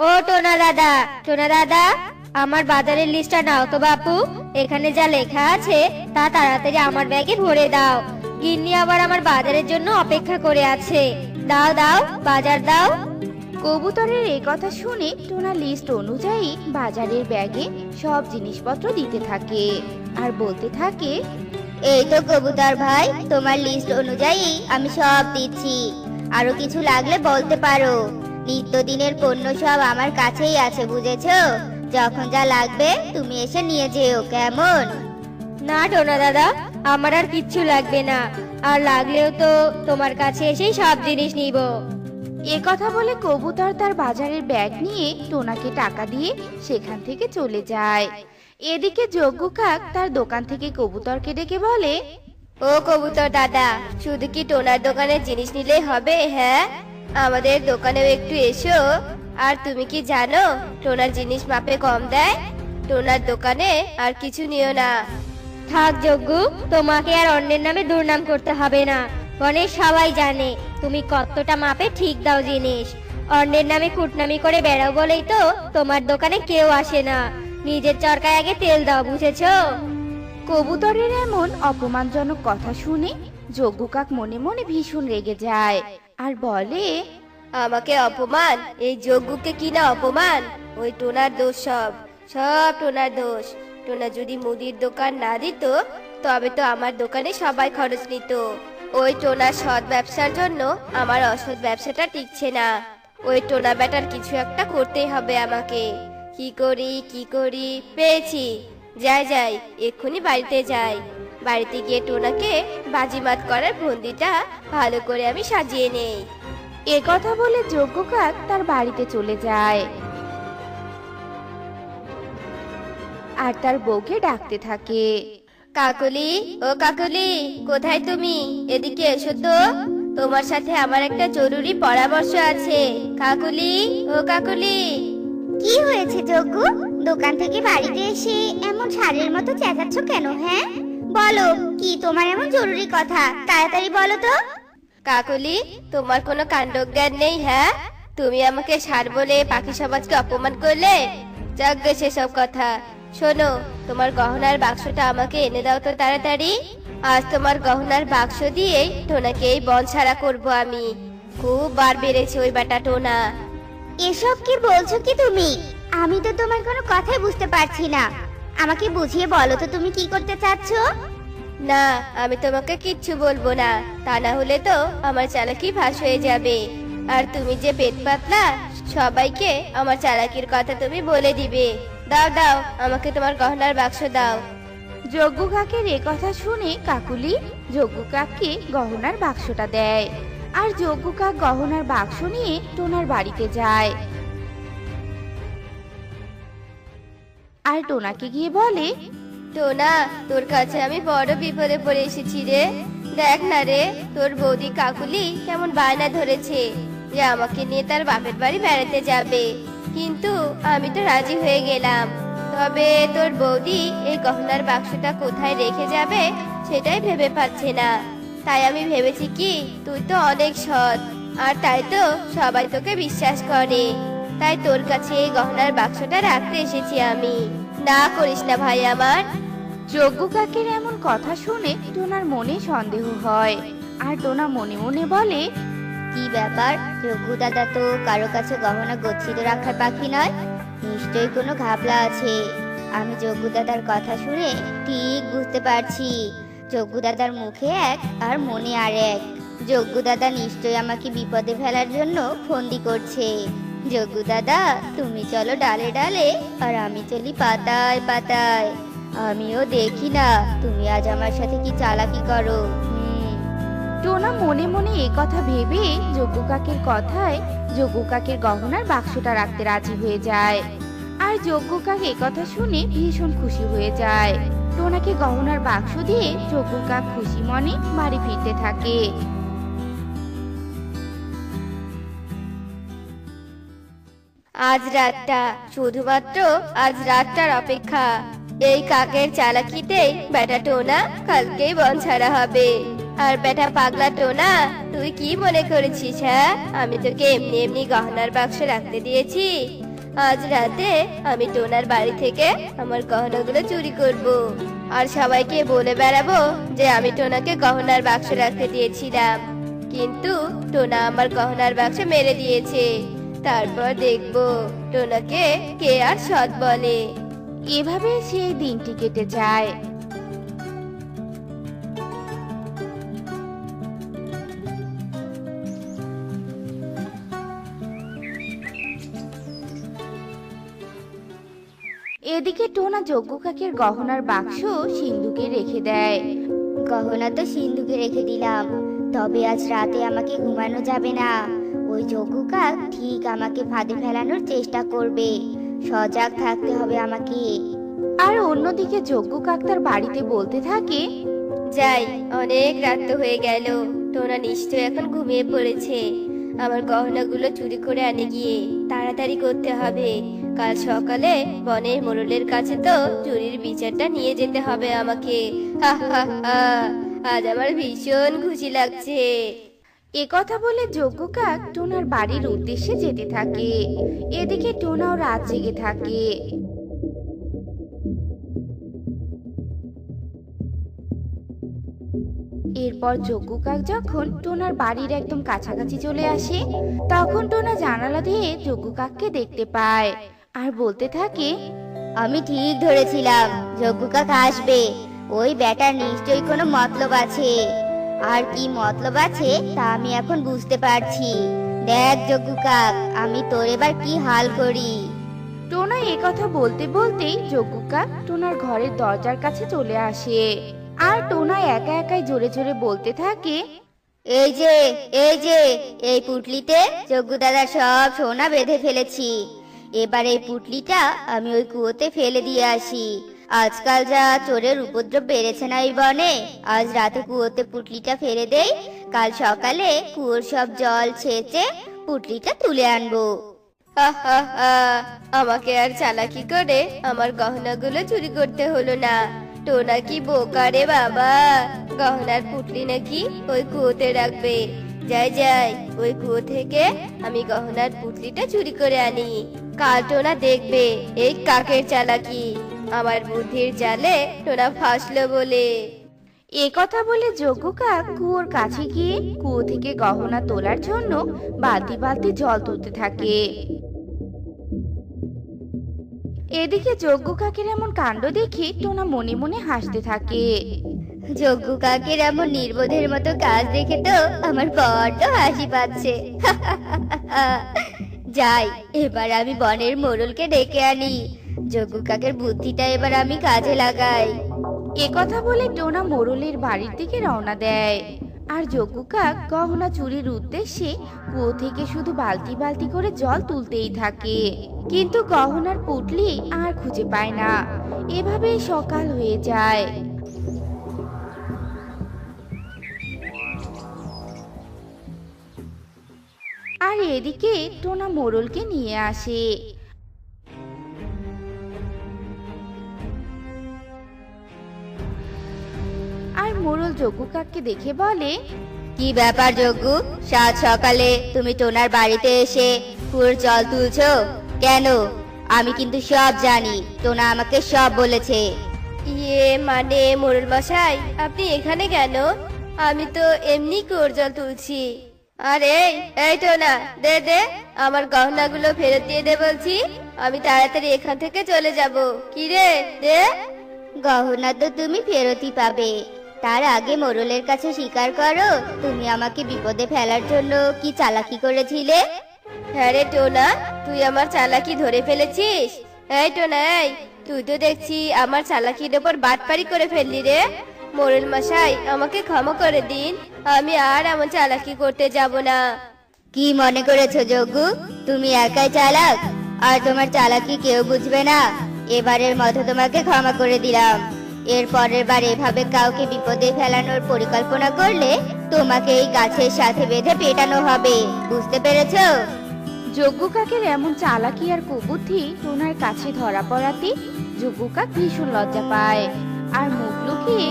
ও টোনা দাদা, টোনা দাদা, আমার বাজারের লিস্টটা নাও তো বাপু। এখানে যা লেখা আছে তা তাড়াতাড়ি আমার ব্যাগে ভরে দাও। গিন্নি আবার আমার বাজারের জন্য অপেক্ষা করে আছে। দাও দাও, বাজার দাও। কবুতরের এই কথা শুনে টোনা লিস্ট অনুযায়ী বাজারের ব্যাগে সব জিনিসপত্র দিতে থাকে আর বলতে থাকে, এই তো কবুতর ভাই, তোমার লিস্ট অনুযায়ী আমি সব দিচ্ছি। আরো কিছু লাগলে বলতে পারো। নিত্যদিনের পণ্য সব আমার কাছেই আছে, বুঝেছো? যখন যা লাগবে তুমি এসে নিয়ে যেও, কেমন? না টোনা দাদা, আমার আর কিচ্ছু লাগবে না। আর লাগলেও তো তোমার কাছে এসেই সব জিনিস নিব। এ কথা বলে কবুতর তার বাজারের ব্যাগ নিয়ে টোনাকে টাকা দিয়ে সেখান থেকে চলে যায়। এদিকে যজ্ঞ কাক তার দোকান থেকে কবুতরকে ডেকে বলে, ও কবুতর দাদা, শুধু কি টোনার দোকানের জিনিস নিলেই হবে? হ্যাঁ, আমাদের দোকানেও একটু এসো। আর তুমি কি জানো টোনার জিনিস মাপে কম দেয়? টোনার দোকানে আর কিছু নিও না। থাক যজ্ঞ, তোমাকে আর অন্যের নামে দুর্নাম করতে হবে না। বনের সবাই জানে তুমি কতটা মাপে ঠিক দাও জিনিস। অন্যের নামে কুটনামি করে বেড়াও বলেই তো তোমার দোকানে কেউ আসে না। নিজের চরকায় আগে তেল দাও, বুঝেছো? কবুতরের এমন অপমানজনক কথা শুনে যজ্ঞ কাক মনে মনে ভীষণ রেগে যায় আর বলে, আমাকে অপমান? এই যজ্ঞকে কি না অপমান? ওই টোনার দোষ, সব সব টোনার দোষ। টোনা যদি মুদির দোকান না দিত তবে তো আমার দোকানে সবাই খরচ নিত। ওই টোনার সৎ ব্যবসার জন্য আমার অসৎ ব্যবসাটা টিকছে না। ওই টোনা ব্যাটার কিছু একটা করতেই হবে আমাকে। কি করি কি করি, পেয়েছি। যাই যাই, এক্ষুনি বাড়িতে যাই। বাড়িতে গিয়ে টোনাকে বাজিমাত করার ফন্দিটা ভালো করে আমি সাজিয়ে নেই। এ কথা বলে যজ্ঞ কাক তার বাড়িতে চলে যায় আর তার বউকে ডাকতে থাকে। কাকলি, ও কাকলি, কোথায় তুমি? এদিকে এসো তো, তোমার সাথে আমার একটা জরুরি পরামর্শ আছে। কাকলি, ও কাকলি। কি হয়েছে যজ্ঞ? দোকান থেকে বাড়িতে এসে এমন ষাঁড়ের মতো চেঁচাচ্ছ কেন? হ্যাঁ, বলো, কি তোমার এমন জরুরি কথা? তাড়াতাড়ি বলো তো। কাকলি, তোমার কোনো কাণ্ডজ্ঞান নেই? হ্যাঁ, তুমি আমাকে ষাঁড় বলে পাখি সমাজকে অপমান করলে। যাকগে সেসব কথা। শোনো, তোমার গহনার বাক্সটা আমাকে এনে দাও তো তাড়াতাড়ি। আজ তোমার গহনার বাক্স দিয়েই টোনাকে এই বন ছাড়া করবো আমি। খুব বার বেড়েছে ওই বেটা টোনা। এসব কি বলছো কি তুমি? আমি তো তোমার কোনো কথাই বুঝতে পারছি না। আমাকে বুঝিয়ে বলো তো তুমি কি করতে চাচ্ছ? না, আমি তোমাকে কিচ্ছু বলবো না। তা না হলে তো আমার চালাকি ফাঁস হয়ে যাবে। আর তুমি যে পেট পাতলা, সবাইকে আমার চালাকির কথা তুমি বলে দিবে। দাও দাও, আমাকে তোমার গহনার বাক্স দাও। যজ্ঞ কাকের এ কথা শুনে কাকুলি যজ্ঞ কাককে গহনার বাক্সটা দেয় আর যজ্ঞ কাক গহনার বাক্স নিয়ে টোনার বাড়িতে যায় আর টোনাকে গিয়ে বলে, টোনা, তোর কাছে আমি বড় বিপদে পড়ে এসেছি রে। দেখ না রে, তোর বৌদি কাকুলি কেমন বায়না ধরেছে যে আমাকে নিয়ে তার বাপের বাড়ি বেড়াতে যাবে। কিন্তু আমি তো রাজি হয়ে গেলাম। তবে তোর বৌদি এই গহনার বাক্সটা কোথায় রেখে যাবে সেটাই ভেবে পাচ্ছে না। তাই আমি ভেবেছি কি, তুই তো অনেক সৎ, আর তাই তো সবাই তোকে বিশ্বাস করে। তাই তোর কাছে এই গহনার বাক্সটা রাখতে এসেছি আমি। না করিস না ভাই আমার। যজ্ঞ কাকের এমন কথা শুনে টোনার মনে সন্দেহ হয় আর টোনা মনে মনে বলে, কি ব্যাপার? যজ্ঞ দাদা তো কারো কাছে গহনা গচ্ছিত রাখার পাখি নয়। নিশ্চয়ই কোনো ঘাপলা আছে। আমি যজ্ঞ দাদার কথা শুনে ঠিক বুঝতে পারছি, যজ্ঞ দাদার মুখে এক আর মনে আর এক। যজ্ঞ দাদা নিশ্চয়ই আমাকে বিপদে ফেলার জন্য ফন্দি করছে। যজ্ঞ দাদা, তুমি চলো ডালে ডালে, আর আমি চলি পাতায় পাতায়। আমিও দেখি না তুমি আজ আমার সাথে কি চালাকি করো। টোনা মনে মনে এ কথা ভেবে যজ্ঞ কাকের কথায় যজ্ঞ কাকের গহনার বাক্সটা রাখতে রাজি হয়ে যায় আর যজ্ঞ কাক এ কথা শুনে ভীষণ খুশি হয়ে যায়। টোনাকে গহনার বাক্স দিয়ে যজ্ঞ কাক খুশি মনে বাড়ি ফিরতে থাকে। আজ রাতটা, শুধুমাত্র আজ রাতটার অপেক্ষা। এই কাকের চালাকিতেই বেটা টোনা কালকেই বন ছাড়া হবে। আর বেটা পাগলা টোনা, তুই কি মনে করেছিস? হ্যাঁ, আমি তোকে এমনি এমনি গহনার বাক্স রাখতে দিয়েছি? আজ রাতে আমি টোনার বাড়ি থেকে আমার গহনাগুলো চুরি করব আর সবাইকে বলে বেড়াবো যে আমি টোনাকে গহনার বাক্স রাখতে দিয়েছিলাম, কিন্তু টোনা আমার গহনার বাক্স মেরে দিয়েছে। তারপর দেখবো টোনাকে কে আর সৎ বলে। এভাবে সেই দিনটি কেটে যায়। এদিকে টোনা যজ্ঞ কাকের গহনার বাক্স সিন্ধুকে রেখে দেয়। গহনা তো সিন্ধুকে রেখে দিলাম, তবে আজ রাতে আমাকে ঘুমানো যাবে না। ওই যজ্ঞ কাক ঠিক আমাকে ফাঁদে ফেলানোর চেষ্টা করবে, সজাগ থাকতে হবে আমাকে। আর অন্যদিকে যজ্ঞ কাক তার বাড়িতে বলতে থাকে, যাই, অনেক রাত তো হয়ে গেল, টোনা নিশ্চয় এখন ঘুমিয়ে পড়েছে। আমার গহনাগুলো চুরি করে আনে গিয়ে তাড়াতাড়ি করতে হবে। কাল সকালে বনের মোড়লের কাছে তো চুরির বিচারটা নিয়ে যেতে হবে আমাকে। হা হা হা, আজ আমার ভীষণ খুশি লাগছে। এ কথা বলে যজ্ঞ কাক টোনার বাড়ির উদ্দেশ্যে যেতে থাকে। এদিকে টোনাও রাত জেগে থাকে। এরপর যজ্ঞ কাক যখন টোনার বাড়ির একদম কাছাকাছি চলে আসে, তখন টোনা জানালা দিয়ে যজ্ঞ কাককে দেখতে পায় আর বলতে থাকে, আমি ঠিক ধরেছিলাম যজ্ঞ কাক আসবে। ওই ব্যাটার নিশ্চয়ই কোনো মতলব আছে, আর কি মতলব আছে তা আমি এখন বুঝতে পারছি। দেখ যজ্ঞ কাক, আমি তোর এবার কি হাল করি। টোনা এ কথা বলতে বলতেই যজ্ঞ কাক টোনার ঘরের দরজার কাছে চলে আসে। আর টোনা একা একাই জোরে জোরে বলতে থাকে, এই যে এই যে এই পুটলিতে যজ্ঞ দাদার সব সোনা বেঁধে ফেলেছি। এবার এই পুটলিটা আমি ওই কুয়োতে ফেলে দিয়ে আসি। আজকাল যা চোরের উপদ্রব বেড়েছে না এই বনে, আজ রাতে কুয়োতে পুটলিটা ফেলে দেই, কাল সকালে কুয়োর সব জল ছেঁচে পুটলিটা তুলে আনবো। হা হা হা, আমাকে আর চালাকি করে আমার গহনাগুলো চুরি করতে হলো না। টোনা কি বোকা রে বাবা, গহনার পুটলি নাকি ওই কুয়োতে রাখবে। যাই যাই, ওই কুয়ো থেকে আমি গহনার পুটলিটা চুরি করে আনি। কাল টোনা দেখবে এই কাকের চালাকি। আমার বুদ্ধির জালে টোনা ফাঁসলো বলে। এ কথা বলে যজ্ঞ কাক কুয়োর কাছে গিয়ে কুয়ো থেকে গহনা তোলার জন্য বালতি বালতি জল তুলতে থাকে। এদিকে যজ্ঞ কাকের এমন কাণ্ড দেখে টোনা মনে মনে হাসতে থাকে। যজ্ঞ কাকের এমন নির্বোধের মতো কাজ দেখে তো আমার বড্ড হাসি পাচ্ছে। যাই, এবার আমি বনের মোড়লকে ডেকে আনি। যজ্ঞ কাকের বুদ্ধিটা এবার আমি কাজে লাগাই। এ কথা বলে টোনা মোড়লের বাড়ির দিকে রওনা দেয়। আর যজ্ঞ কাক গহনা চুরির উদ্দেশ্যে কুয়ো থেকে শুধু বালতি বালতি করে জল তুলতেই থাকে, কিন্তু গহনার পুটলি আর খুঁজে পায় না। এভাবেই সকাল হয়ে যায়। আর এদিকে টোনা মোড়লকে নিয়ে আসে। আর মোড়ল যজ্ঞ কাককে দেখে বলে, কি ব্যাপার যজ্ঞ, সাত সকালে তুমি টোনার বাড়িতে এসে কুয়োর জল তুলছো কেন? আমি কিন্তু সব জানি, টোনা আমাকে সব বলেছে। ইয়ে মানে মোড়ল মশাই, আপনি এখানে কেন? আমি তো এমনি কুয়োর জল তুলছি। আরে এই টোনা, দে দে আমার গহনাগুলো ফেরত দিয়ে দে বলছি। আমি তাড়াতাড়ি এখান থেকে চলে যাব। কি রে, দে। গহনা তো তুমি ফেরতই পাবে, তার আগে মোড়লের কাছে স্বীকার করো তুমি আমাকে বিপদে ফেলার জন্য কি চালাকি করেছিলে। হ্যাঁ রে টোনা, তুই আমার চালাকি ধরে ফেলেছিস। এই টোনা, এই তুই তো দেখছি আমার চালাকির ওপর বাটপারি করে ফেললি রে। মোড়ল মশাই, আমাকে ক্ষমা করে দিন, আমি আর এমন চালাকি করতে যাব না। কি মনে করেছো যজ্ঞ, তুমি একাই চালাক, আর তোমার চালাকি কেউ বুঝবে না? এবারের মতো তোমাকে ক্ষমা করে দিলাম। এর পরের বার এভাবে কাউকে বিপদে ফেলানোর পরিকল্পনা করলে তোমাকে এই গাছের সাথে বেঁধে পেটানো হবে, বুঝতে পেরেছো? যজ্ঞ কাকের এমন চালাকি আর কুবুদ্ধি টোনার কাছে ধরা পড়াতে যজ্ঞ কাক ভীষণ লজ্জা পায় আর মুখ লুকিয়ে